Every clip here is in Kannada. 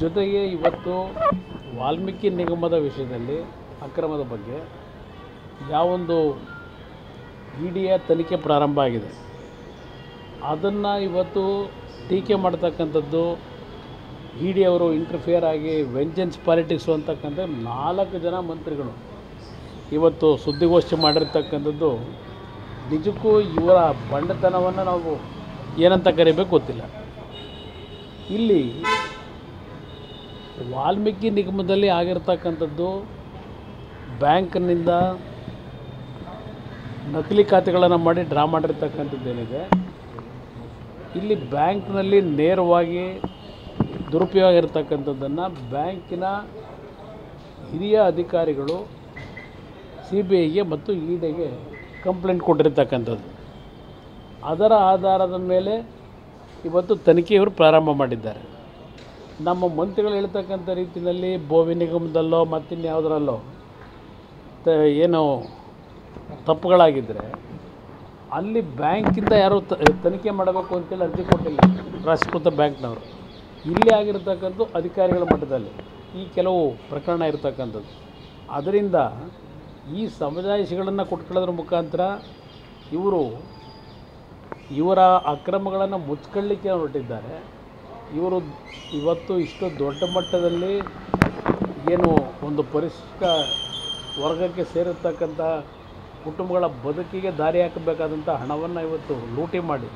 ಜೊತೆಗೆ ಇವತ್ತು ವಾಲ್ಮೀಕಿ ನಿಗಮದ ವಿಷಯದಲ್ಲಿ ಅಕ್ರಮದ ಬಗ್ಗೆ ಯಾವೊಂದು ಇಡಿಯ ತನಿಖೆ ಪ್ರಾರಂಭ ಆಗಿದೆ ಅದನ್ನು ಇವತ್ತು ಟೀಕೆ ಮಾಡ್ತಕ್ಕಂಥದ್ದು ಇಡಿ ಅವರು ಇಂಟರ್ಫಿಯರ್ ಆಗಿ ವೆಂಜನ್ಸ್ ಪಾಲಿಟಿಕ್ಸು ಅಂತಕ್ಕಂಥ 4 ಜನ ಮಂತ್ರಿಗಳು ಇವತ್ತು ಸುದ್ದಿಗೋಷ್ಠಿ ಮಾಡಿರ್ತಕ್ಕಂಥದ್ದು ನಿಜಕ್ಕೂ ಇವರ ಬಂಡತನವನ್ನು ನಾವು ಏನಂತ ಕರಿಬೇಕು ಗೊತ್ತಿಲ್ಲ. ಇಲ್ಲಿ ವಾಲ್ಮೀಕಿ ನಿಗಮದಲ್ಲಿ ಆಗಿರ್ತಕ್ಕಂಥದ್ದು ಬ್ಯಾಂಕ್ನಿಂದ ನಕಲಿ ಖಾತೆಗಳನ್ನು ಮಾಡಿ ಡ್ರಾ ಮಾಡಿರ್ತಕ್ಕಂಥದ್ದೇನಿದೆ, ಇಲ್ಲಿ ಬ್ಯಾಂಕ್ನಲ್ಲಿ ನೇರವಾಗಿ ದುರುಪಯೋಗ ಇರತಕ್ಕಂಥದ್ದನ್ನು ಬ್ಯಾಂಕಿನ ಹಿರಿಯ ಅಧಿಕಾರಿಗಳು CBIಗೆ ಮತ್ತು ಇಡಿಗೆ ಕಂಪ್ಲೇಂಟ್ ಕೊಟ್ಟಿರ್ತಕ್ಕಂಥದ್ದು. ಅದರ ಆಧಾರದ ಮೇಲೆ ಇವತ್ತು ತನಿಖೆಯವರು ಪ್ರಾರಂಭ ಮಾಡಿದ್ದಾರೆ. ನಮ್ಮ ಮಂತ್ರಿಗಳು ಹೇಳ್ತಕ್ಕಂಥ ರೀತಿಯಲ್ಲಿ ಭೋವಿ ನಿಗಮದಲ್ಲೋ ಮತ್ತಿನ್ಯಾವುದರಲ್ಲೋ ಏನು ತಪ್ಪುಗಳಾಗಿದ್ದರೆ ಅಲ್ಲಿ ಬ್ಯಾಂಕಿಂದ ಯಾರು ತನಿಖೆ ಮಾಡಬೇಕು ಅಂತೇಳಿ ಅರ್ಜಿ ಕೊಟ್ಟಿಲ್ಲ ರಾಷ್ಟ್ರೀಕೃತ ಬ್ಯಾಂಕ್ನವರು. ಇಲ್ಲಿ ಆಗಿರ್ತಕ್ಕಂಥ ಅಧಿಕಾರಿಗಳ ಮಟ್ಟದಲ್ಲಿ ಈ ಕೆಲವು ಪ್ರಕರಣ ಇರತಕ್ಕಂಥದ್ದು. ಅದರಿಂದ ಈ ಸಮಜಾಯಿಷಿಗಳನ್ನು ಕೊಟ್ಕೊಳ್ಳೋದ್ರ ಮುಖಾಂತರ ಇವರ ಅಕ್ರಮಗಳನ್ನು ಮುಚ್ಕೊಳ್ಳಿಕ್ಕೆ ಹೊರಟಿದ್ದಾರೆ. ಇವರು ಇವತ್ತು ಇಷ್ಟು ದೊಡ್ಡ ಮಟ್ಟದಲ್ಲಿ ಏನು ಒಂದು ಪರಿಶಿಷ್ಟ ವರ್ಗಕ್ಕೆ ಸೇರಿರ್ತಕ್ಕಂಥ ಕುಟುಂಬಗಳ ಬದುಕಿಗೆ ದಾರಿ ಹಾಕಬೇಕಾದಂಥ ಹಣವನ್ನು ಇವತ್ತು ಲೂಟಿ ಮಾಡಿ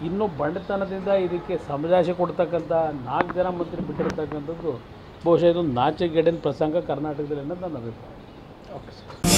ಇನ್ನೂ ಬಂಡತನದಿಂದ ಇದಕ್ಕೆ ಸಮಜಾಯಿಷಿ ಕೊಡ್ತಕ್ಕಂಥ 4 ಜನ ಮಂತ್ರಿ ಬಿಟ್ಟಿರ್ತಕ್ಕಂಥದ್ದು ಬಹುಶಃ ಇದೊಂದು ನಾಚಿಕೆಗೇಡಿನ ಪ್ರಸಂಗ ಕರ್ನಾಟಕದಲ್ಲಿ ಅನ್ನೋದು ನನ್ನ ಅಭಿಪ್ರಾಯ. Okay sir.